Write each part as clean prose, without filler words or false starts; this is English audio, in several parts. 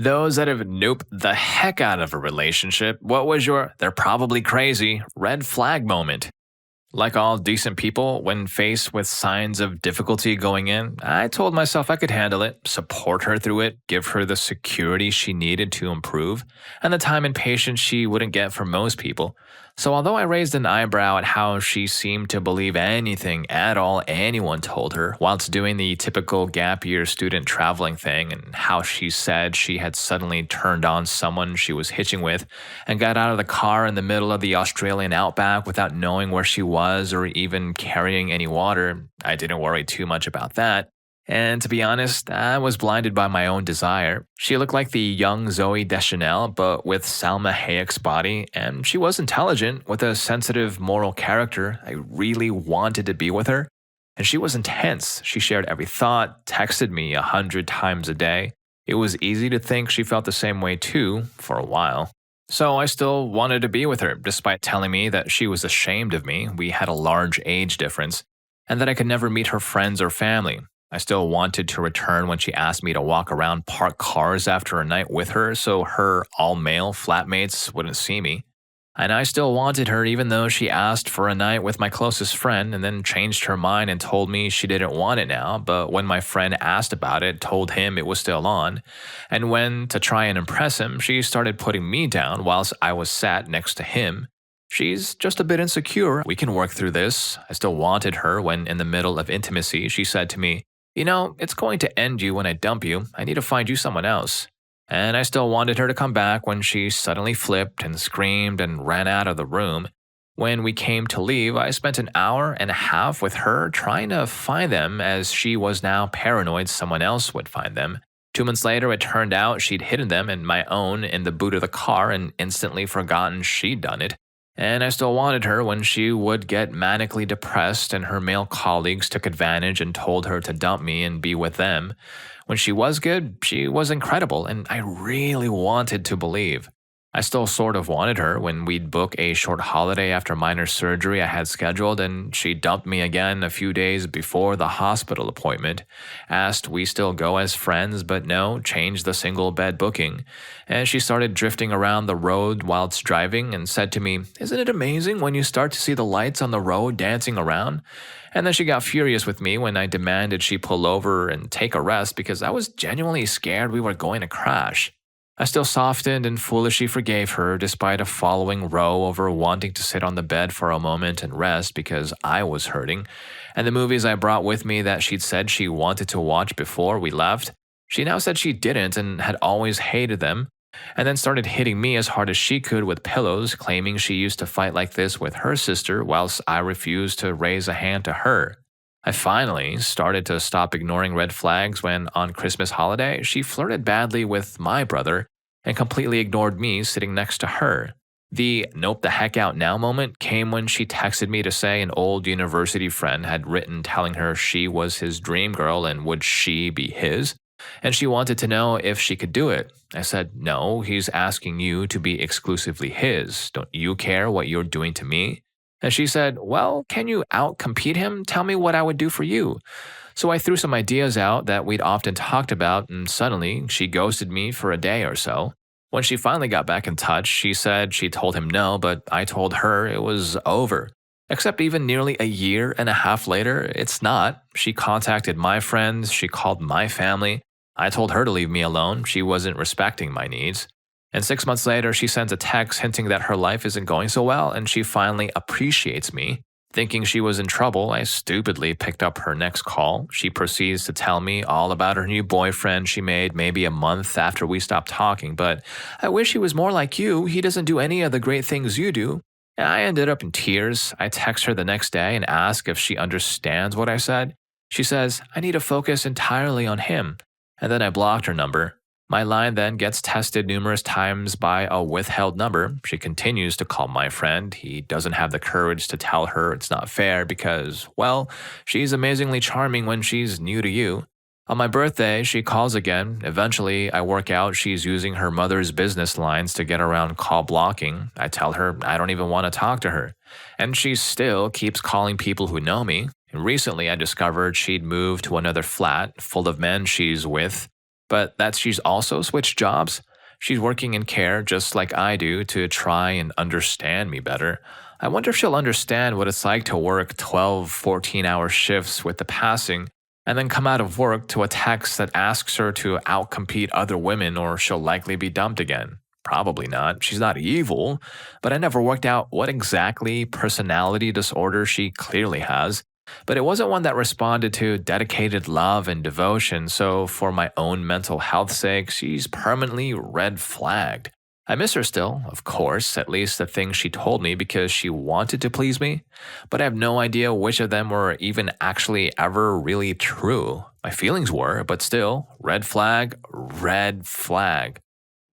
Those that have noped the heck out of a relationship, what was your "they're probably crazy" red flag moment? Like all decent people, when faced with signs of difficulty going in, I told myself I could handle it, support her through it, give her the security she needed to improve, and the time and patience she wouldn't get from most people. So, although I raised an eyebrow at how she seemed to believe anything at all anyone told her, whilst doing the typical gap year student traveling thing, and how she said she had suddenly turned on someone she was hitching with and got out of the car in the middle of the Australian outback without knowing where she was or even carrying any water, I didn't worry too much about that. And to be honest, I was blinded by my own desire. She looked like the young Zoe Deschanel, but with Salma Hayek's body, and she was intelligent, with a sensitive moral character. I really wanted to be with her. And she was intense. She shared every thought, texted me 100 times a day. It was easy to think she felt the same way too, for a while. So I still wanted to be with her, despite telling me that she was ashamed of me. We had a large age difference, and that I could never meet her friends or family. I still wanted to return when she asked me to walk around parked cars after a night with her so her all-male flatmates wouldn't see me. And I still wanted her even though she asked for a night with my closest friend and then changed her mind and told me she didn't want it now, but when my friend asked about it, told him it was still on. And when, to try and impress him, she started putting me down whilst I was sat next to him. She's just a bit insecure. We can work through this. I still wanted her when, in the middle of intimacy, she said to me, it's going to end you when I dump you. I need to find you someone else. And I still wanted her to come back when she suddenly flipped and screamed and ran out of the room. When we came to leave, I spent an hour and a half with her trying to find them, as she was now paranoid someone else would find them. 2 months later, it turned out she'd hidden them in my own in the boot of the car and instantly forgotten she'd done it. And I still wanted her when she would get manically depressed and her male colleagues took advantage and told her to dump me and be with them. When she was good, she was incredible, and I really wanted to believe. I still sort of wanted her when we'd book a short holiday after minor surgery I had scheduled, and she dumped me again a few days before the hospital appointment. Asked we still go as friends, but no, changed the single bed booking. And she started drifting around the road whilst driving and said to me, "Isn't it amazing when you start to see the lights on the road dancing around?" And then she got furious with me when I demanded she pull over and take a rest because I was genuinely scared we were going to crash. I still softened and foolishly forgave her despite a following row over wanting to sit on the bed for a moment and rest because I was hurting. And the movies I brought with me that she'd said she wanted to watch before we left, she now said she didn't and had always hated them, and then started hitting me as hard as she could with pillows, claiming she used to fight like this with her sister whilst I refused to raise a hand to her. I finally started to stop ignoring red flags when, on Christmas holiday, she flirted badly with my brother and completely ignored me sitting next to her. The "nope the heck out now" moment came when she texted me to say an old university friend had written telling her she was his dream girl and would she be his, and she wanted to know if she could do it. I said, "No, he's asking you to be exclusively his. Don't you care what you're doing to me?" And she said, "Well, can you out-compete him? Tell me what I would do for you." So I threw some ideas out that we'd often talked about, and suddenly she ghosted me for a day or so. When she finally got back in touch, she said she told him no, but I told her it was over. Except even nearly a year and a half later, it's not. She contacted my friends, she called my family. I told her to leave me alone, she wasn't respecting my needs. And 6 months later, she sends a text hinting that her life isn't going so well and she finally appreciates me. Thinking she was in trouble, I stupidly picked up her next call. She proceeds to tell me all about her new boyfriend she made maybe a month after we stopped talking, but "I wish he was more like you. He doesn't do any of the great things you do." And I ended up in tears. I text her the next day and ask if she understands what I said. She says, "I need to focus entirely on him." And then I blocked her number. My line then gets tested numerous times by a withheld number. She continues to call my friend. He doesn't have the courage to tell her it's not fair because, well, she's amazingly charming when she's new to you. On my birthday, she calls again. Eventually, I work out she's using her mother's business lines to get around call blocking. I tell her I don't even want to talk to her. And she still keeps calling people who know me. And recently, I discovered she'd moved to another flat full of men she's with. but that she's also switched jobs. She's working in care just like I do to try and understand me better. I wonder if she'll understand what it's like to work 12, 14-hour shifts with the passing and then come out of work to a text that asks her to outcompete other women or she'll likely be dumped again. Probably not. She's not evil, but I never worked out what exactly personality disorder she clearly has. But it wasn't one that responded to dedicated love and devotion, so for my own mental health's sake, she's permanently red flagged. I miss her still, of course, at least the things she told me because she wanted to please me, but I have no idea which of them were even actually ever really true. My feelings were, but still, red flag, red flag.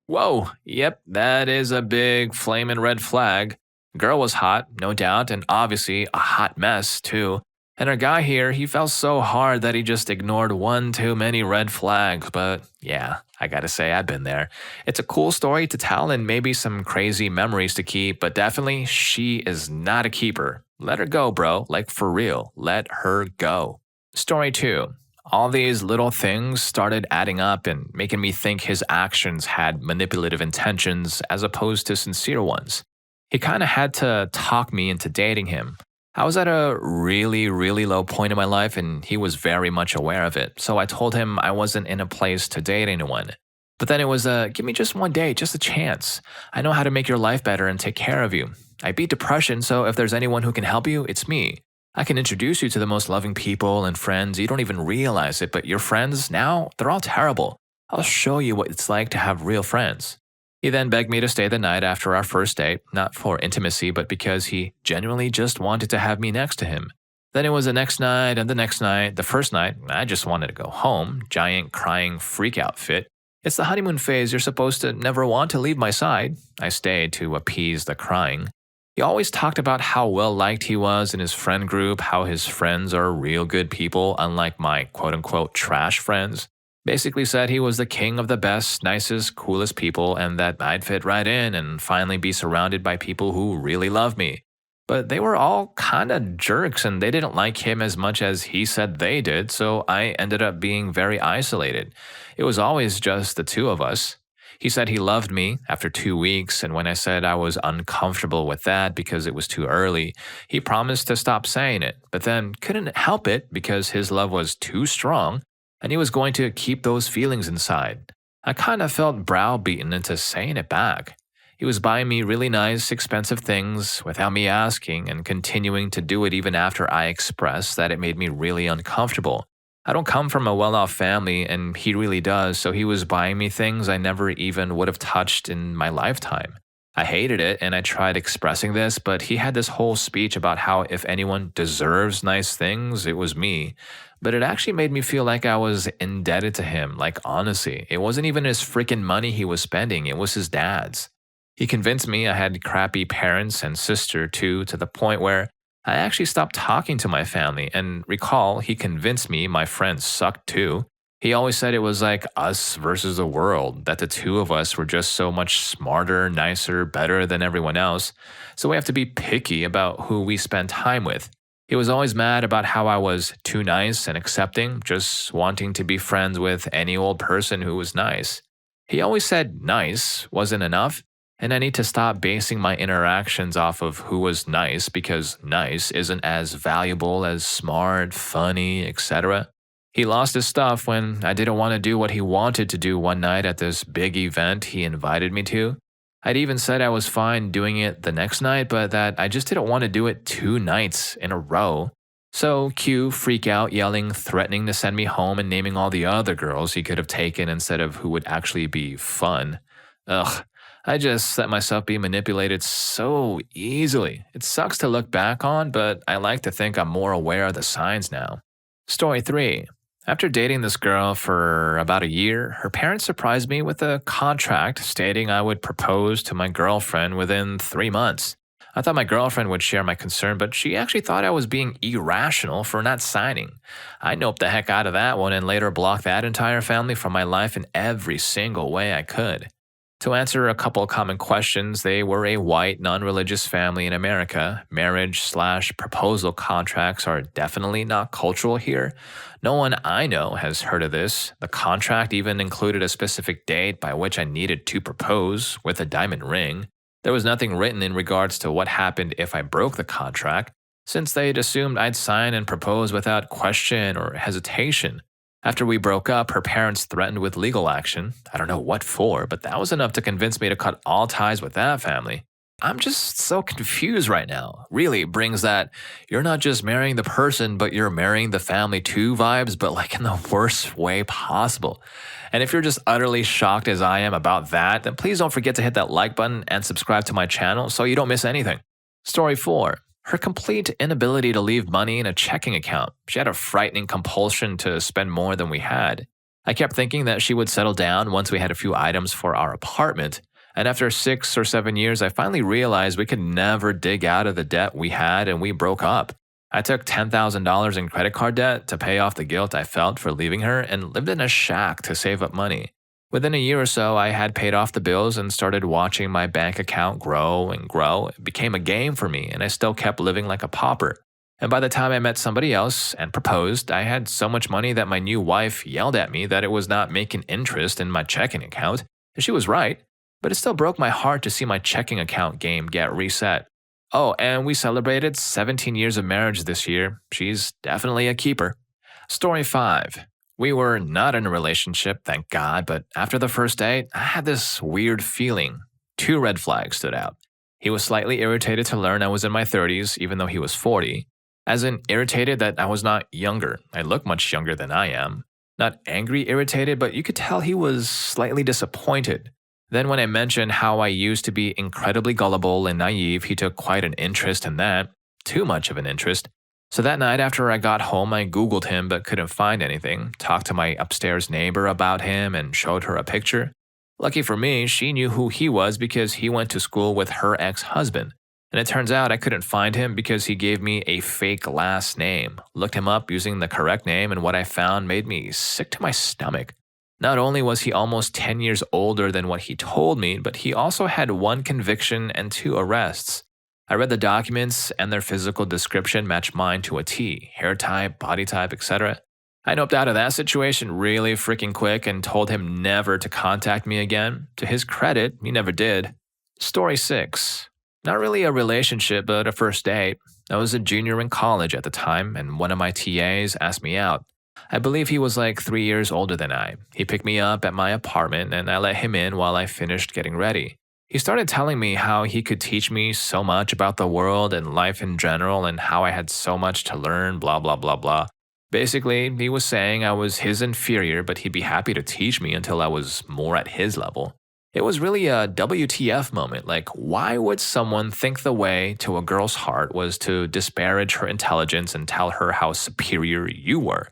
Whoa, yep, that is a big flamin' red flag. Girl was hot, no doubt, and obviously a hot mess, too. And our guy here, he fell so hard that he just ignored one too many red flags, but yeah, I gotta say, I've been there. It's a cool story to tell and maybe some crazy memories to keep, but definitely, she is not a keeper. Let her go, bro, like for real, let her go. Story 2. All these little things started adding up and making me think his actions had manipulative intentions as opposed to sincere ones. He kind of had to talk me into dating him. I was at a really, really low point in my life and he was very much aware of it, so I told him I wasn't in a place to date anyone. But then it was give me just one day, just a chance. I know how to make your life better and take care of you. I beat depression, so if there's anyone who can help you, it's me. I can introduce you to the most loving people and friends. You don't even realize it, but your friends now, they're all terrible. I'll show you what it's like to have real friends. He then begged me to stay the night after our first date, not for intimacy, but because he genuinely just wanted to have me next to him. Then it was the next night and the next night. The first night, I just wanted to go home, giant crying freakout fit. It's the honeymoon phase, you're supposed to never want to leave my side. I stayed to appease the crying. He always talked about how well liked he was in his friend group, how his friends are real good people, unlike my quote unquote trash friends. Basically said he was the king of the best, nicest, coolest people, and that I'd fit right in and finally be surrounded by people who really love me. But they were all kinda jerks and they didn't like him as much as he said they did, so I ended up being very isolated. It was always just the two of us. He said he loved me after 2 weeks, and when I said I was uncomfortable with that because it was too early, he promised to stop saying it, but then couldn't help it because his love was too strong, and he was going to keep those feelings inside. I kind of felt browbeaten into saying it back. He was buying me really nice, expensive things without me asking and continuing to do it even after I expressed that it made me really uncomfortable. I don't come from a well-off family, and he really does, so he was buying me things I never even would have touched in my lifetime. I hated it, and I tried expressing this, but he had this whole speech about how if anyone deserves nice things, it was me. But it actually made me feel like I was indebted to him, like honestly. It wasn't even his freaking money he was spending, it was his dad's. He convinced me I had crappy parents and sister too, to the point where I actually stopped talking to my family, and recall, he convinced me my friends sucked too. He always said it was like us versus the world, that the two of us were just so much smarter, nicer, better than everyone else, so we have to be picky about who we spend time with. He was always mad about how I was too nice and accepting, just wanting to be friends with any old person who was nice. He always said nice wasn't enough, and I need to stop basing my interactions off of who was nice because nice isn't as valuable as smart, funny, etc. He lost his stuff when I didn't want to do what he wanted to do one night at this big event he invited me to. I'd even said I was fine doing it the next night, but that I just didn't want to do it 2 nights in a row. So cue, freak out, yelling, threatening to send me home and naming all the other girls he could have taken instead of who would actually be fun. Ugh. I just let myself be manipulated so easily. It sucks to look back on, but I like to think I'm more aware of the signs now. Story 3. After dating this girl for about a year, her parents surprised me with a contract stating I would propose to my girlfriend within 3 months. I thought my girlfriend would share my concern, but she actually thought I was being irrational for not signing. I noped the heck out of that one and later blocked that entire family from my life in every single way I could. To answer a couple of common questions, they were a white, non religious family in America. Marriage/proposal contracts are definitely not cultural here. No one I know has heard of this. The contract even included a specific date by which I needed to propose with a diamond ring. There was nothing written in regards to what happened if I broke the contract, since they'd assumed I'd sign and propose without question or hesitation. After we broke up, her parents threatened with legal action. I don't know what for, but that was enough to convince me to cut all ties with that family. I'm just so confused right now. Really brings that you're not just marrying the person, but you're marrying the family too vibes, but like in the worst way possible. And if you're just utterly shocked as I am about that, then please don't forget to hit that like button and subscribe to my channel so you don't miss anything. Story 4. Her complete inability to leave money in a checking account. She had a frightening compulsion to spend more than we had. I kept thinking that she would settle down once we had a few items for our apartment. And after 6 or 7 years, I finally realized we could never dig out of the debt we had and we broke up. I took $10,000 in credit card debt to pay off the guilt I felt for leaving her and lived in a shack to save up money. Within a year or so, I had paid off the bills and started watching my bank account grow and grow. It became a game for me, and I still kept living like a pauper. And by the time I met somebody else and proposed, I had so much money that my new wife yelled at me that it was not making interest in my checking account. And she was right, but it still broke my heart to see my checking account game get reset. Oh, and we celebrated 17 years of marriage this year. She's definitely a keeper. Story 5. We were not in a relationship, thank God, but after the first date, I had this weird feeling. 2 red flags stood out. He was slightly irritated to learn I was in my 30s, even though he was 40. As in, irritated that I was not younger. I look much younger than I am. Not angry irritated, but you could tell he was slightly disappointed. Then when I mentioned how I used to be incredibly gullible and naive, he took quite an interest in that. Too much of an interest. So that night after I got home, I Googled him but couldn't find anything, talked to my upstairs neighbor about him and showed her a picture. Lucky for me, she knew who he was because he went to school with her ex-husband. And it turns out I couldn't find him because he gave me a fake last name. Looked him up using the correct name and what I found made me sick to my stomach. Not only was he almost 10 years older than what he told me, but he also had 1 conviction and 2 arrests. I read the documents and their physical description matched mine to a T, hair type, body type, etc. I noped out of that situation really freaking quick and told him never to contact me again. To his credit, he never did. Story 6. Not really a relationship, but a first date. I was a junior in college at the time, and one of my TAs asked me out. I believe he was like 3 years older than I. He picked me up at my apartment, and I let him in while I finished getting ready. He started telling me how he could teach me so much about the world and life in general and how I had so much to learn, blah, blah, blah, blah. Basically, he was saying I was his inferior, but he'd be happy to teach me until I was more at his level. It was really a WTF moment, like why would someone think the way to a girl's heart was to disparage her intelligence and tell her how superior you were?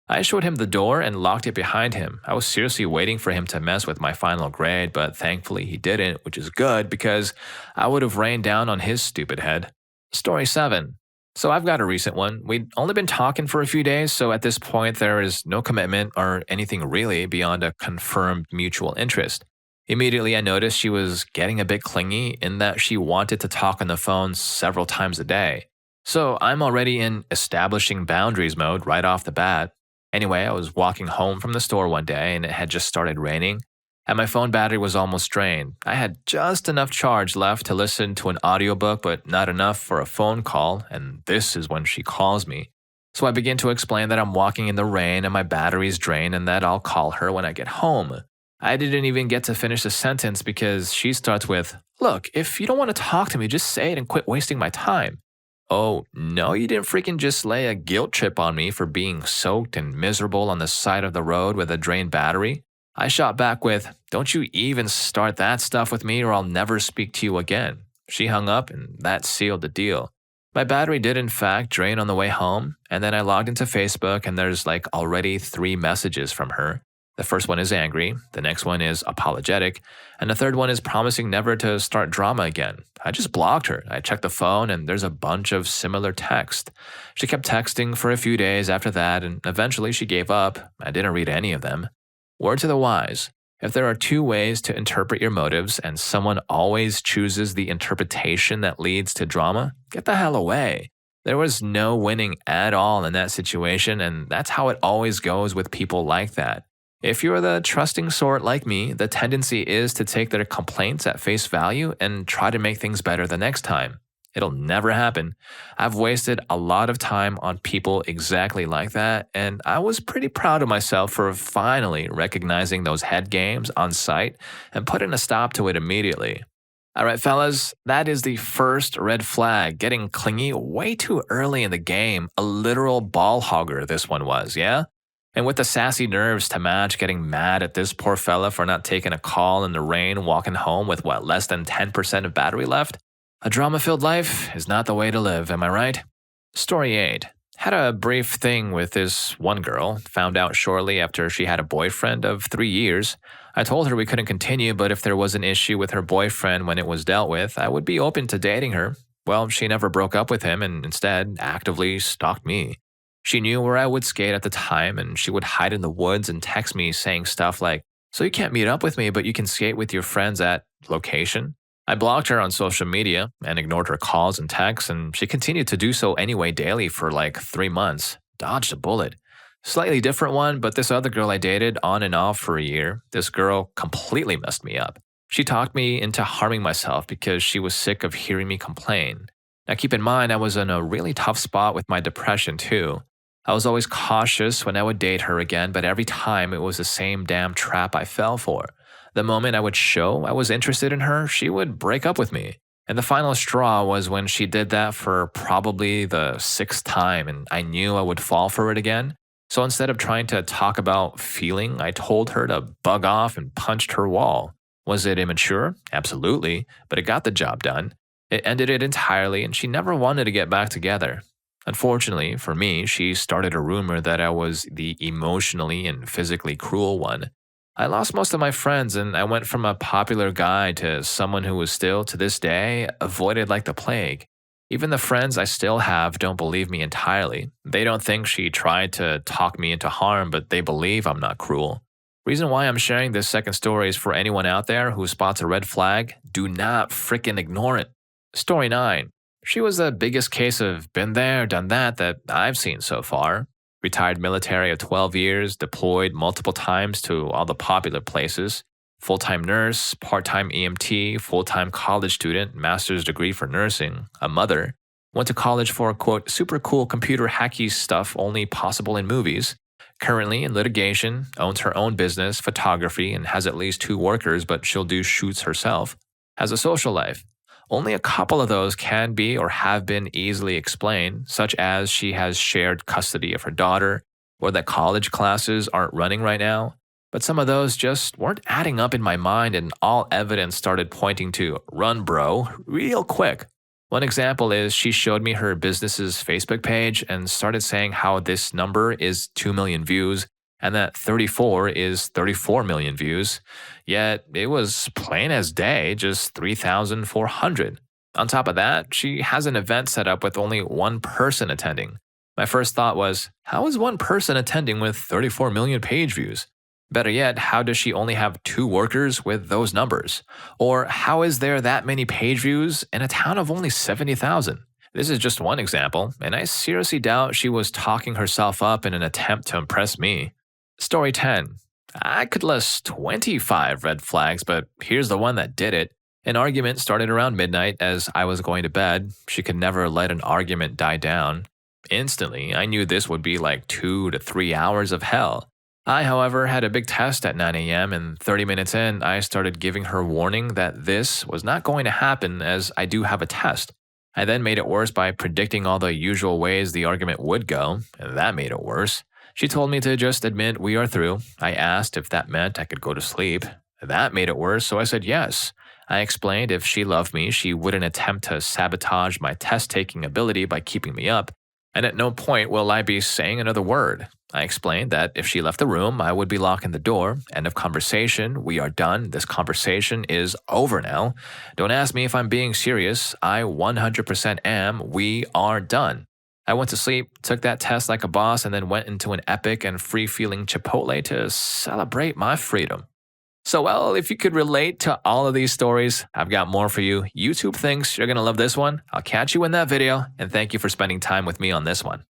I showed him the door and locked it behind him. I was seriously waiting for him to mess with my final grade, but thankfully he didn't, which is good because I would have rained down on his stupid head. Story 7. So I've got a recent one. We'd only been talking for a few days, so at this point there is no commitment or anything really beyond a confirmed mutual interest. Immediately I noticed she was getting a bit clingy in that she wanted to talk on the phone several times a day. So I'm already in establishing boundaries mode right off the bat. Anyway, I was walking home from the store one day and it had just started raining, and my phone battery was almost drained. I had just enough charge left to listen to an audiobook, but not enough for a phone call, and this is when she calls me. So I begin to explain that I'm walking in the rain and my battery's drained and that I'll call her when I get home. I didn't even get to finish the sentence because she starts with, "Look, if you don't want to talk to me, just say it and quit wasting my time." Oh, no, you didn't freaking just lay a guilt trip on me for being soaked and miserable on the side of the road with a drained battery? I shot back with, "Don't you even start that stuff with me or I'll never speak to you again." She hung up and that sealed the deal. My battery did in fact drain on the way home, and then I logged into Facebook and there's like already 3 messages from her. The first one is angry, the next one is apologetic, and the third one is promising never to start drama again. I just blocked her. I checked the phone and there's a bunch of similar text. She kept texting for a few days after that and eventually she gave up. I didn't read any of them. Word to the wise, If there are two ways to interpret your motives and someone always chooses the interpretation that leads to drama, get the hell away. There was no winning at all in that situation, and that's how it always goes with people like that. If you're the trusting sort like me, the tendency is to take their complaints at face value and try to make things better the next time. It'll never happen. I've wasted a lot of time on people exactly like that, and I was pretty proud of myself for finally recognizing those head games on site and putting a stop to it immediately. All right, fellas, that is the first red flag. Getting clingy way too early in the game. A literal ball hogger, this one was, yeah? And with the sassy nerves to match, getting mad at this poor fella for not taking a call in the rain, walking home with less than 10% of battery left? A drama-filled life is not the way to live, am I right? Story 8. Had a brief thing with this one girl, found out shortly after she had a boyfriend of 3 years. I told her we couldn't continue, but if there was an issue with her boyfriend when it was dealt with, I would be open to dating her. Well, she never broke up with him and instead actively stalked me. She knew where I would skate at the time, and she would hide in the woods and text me saying stuff like, "So you can't meet up with me, but you can skate with your friends at location?" I blocked her on social media and ignored her calls and texts, and she continued to do so anyway daily for 3 months. Dodged a bullet. Slightly different one, but this other girl I dated on and off for a year, this girl completely messed me up. She talked me into harming myself because she was sick of hearing me complain. Now keep in mind, I was in a really tough spot with my depression too. I was always cautious when I would date her again, but every time it was the same damn trap I fell for. The moment I would show I was interested in her, she would break up with me. And the final straw was when she did that for probably the 6th time, and I knew I would fall for it again. So instead of trying to talk about feeling, I told her to bug off and punched her wall. Was it immature? Absolutely, but it got the job done. It ended it entirely, and she never wanted to get back together. Unfortunately for me, she started a rumor that I was the emotionally and physically cruel one. I lost most of my friends, and I went from a popular guy to someone who was still, to this day, avoided like the plague. Even the friends I still have don't believe me entirely. They don't think she tried to talk me into harm, but they believe I'm not cruel. Reason why I'm sharing this second story is for anyone out there who spots a red flag, do not frickin' ignore it. Story 9. She was the biggest case of been there, done that I've seen so far. Retired military of 12 years, deployed multiple times to all the popular places. Full-time nurse, part-time EMT, full-time college student, master's degree for nursing, a mother. Went to college for, quote, super cool computer hacky stuff only possible in movies. Currently in litigation, owns her own business, photography, and has at least 2 workers, but she'll do shoots herself. Has a social life. Only a couple of those can be or have been easily explained, such as she has shared custody of her daughter, or that college classes aren't running right now. But some of those just weren't adding up in my mind, and all evidence started pointing to run, bro, real quick. One example is she showed me her business's Facebook page and started saying how this number is 2 million views and that 34 is 34 million views. Yet it was plain as day, just 3,400. On top of that, she has an event set up with only one person attending. My first thought was, how is one person attending with 34 million page views? Better yet, how does she only have 2 workers with those numbers? Or how is there that many page views in a town of only 70,000? This is just one example, and I seriously doubt she was talking herself up in an attempt to impress me. Story 10. I could list 25 red flags, but here's the one that did it. An argument started around midnight as I was going to bed. She could never let an argument die down. Instantly, I knew this would be like 2 to 3 hours of hell. I, however, had a big test at 9 a.m., and 30 minutes in, I started giving her warning that this was not going to happen as I do have a test. I then made it worse by predicting all the usual ways the argument would go, and that made it worse. She told me to just admit we are through. I asked if that meant I could go to sleep. That made it worse, so I said yes. I explained if she loved me, she wouldn't attempt to sabotage my test-taking ability by keeping me up, and at no point will I be saying another word. I explained that if she left the room, I would be locking the door. End of conversation. We are done. This conversation is over now. Don't ask me if I'm being serious. I 100% am. We are done. I went to sleep, took that test like a boss, and then went into an epic and free-feeling Chipotle to celebrate my freedom. So, well, if you could relate to all of these stories, I've got more for you. YouTube thinks you're going to love this one. I'll catch you in that video, and thank you for spending time with me on this one.